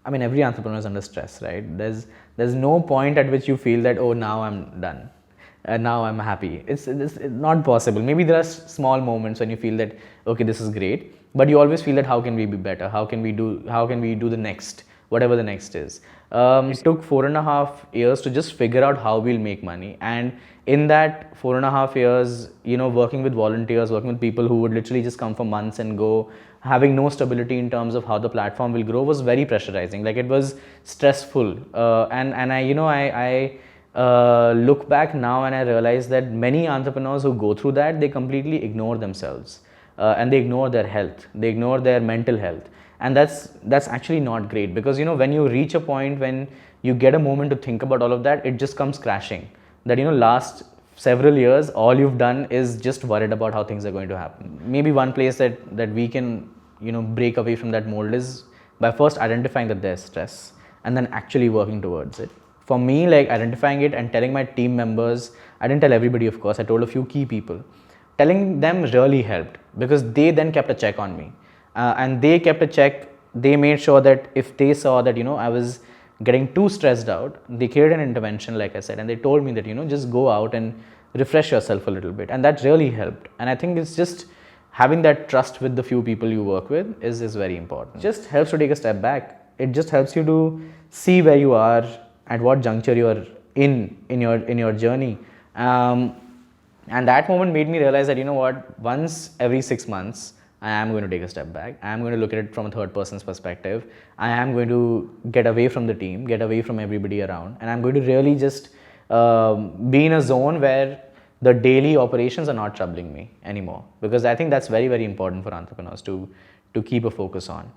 I mean, every entrepreneur is under stress, right? There's no point at which you feel that, oh, now I'm done, now I'm happy. It's not possible. Maybe there are small moments when you feel that, okay, this is great, but you always feel that how can we be better? How can we do the next, whatever the next is. It took 4.5 years to just figure out how we'll make money, and in that 4.5 years, working with volunteers, working with people who would literally just come for months and go, having no stability in terms of how the platform will grow, was very pressurizing. Like, it was stressful, and I look back now and I realize that many entrepreneurs who go through that, they completely ignore themselves, and they ignore their health, they ignore their mental health, and that's actually not great, because when you reach a point when you get a moment to think about all of that, it just comes crashing. That last several years, all you've done is just worried about how things are going to happen. Maybe one place that we can break away from that mold is by first identifying that there's stress and then actually working towards it. For me, like, identifying it and telling my team members, I didn't tell everybody, of course, I told a few key people. Telling them really helped, because they then kept a check on me, and they kept a check. They made sure that if they saw that I was getting too stressed out, they created an intervention, like I said, and they told me that just go out and refresh yourself a little bit, and that really helped. And I think it's just having that trust with the few people you work with is very important. It just helps to take a step back. It just helps you to see where you are, at what juncture you are in your journey. And that moment made me realize that, what, once every 6 months, I am going to take a step back. I am going to look at it from a third person's perspective. I am going to get away from the team, get away from everybody around, and I'm going to really just be in a zone where the daily operations are not troubling me anymore. Because I think that's very, very important for entrepreneurs to keep a focus on.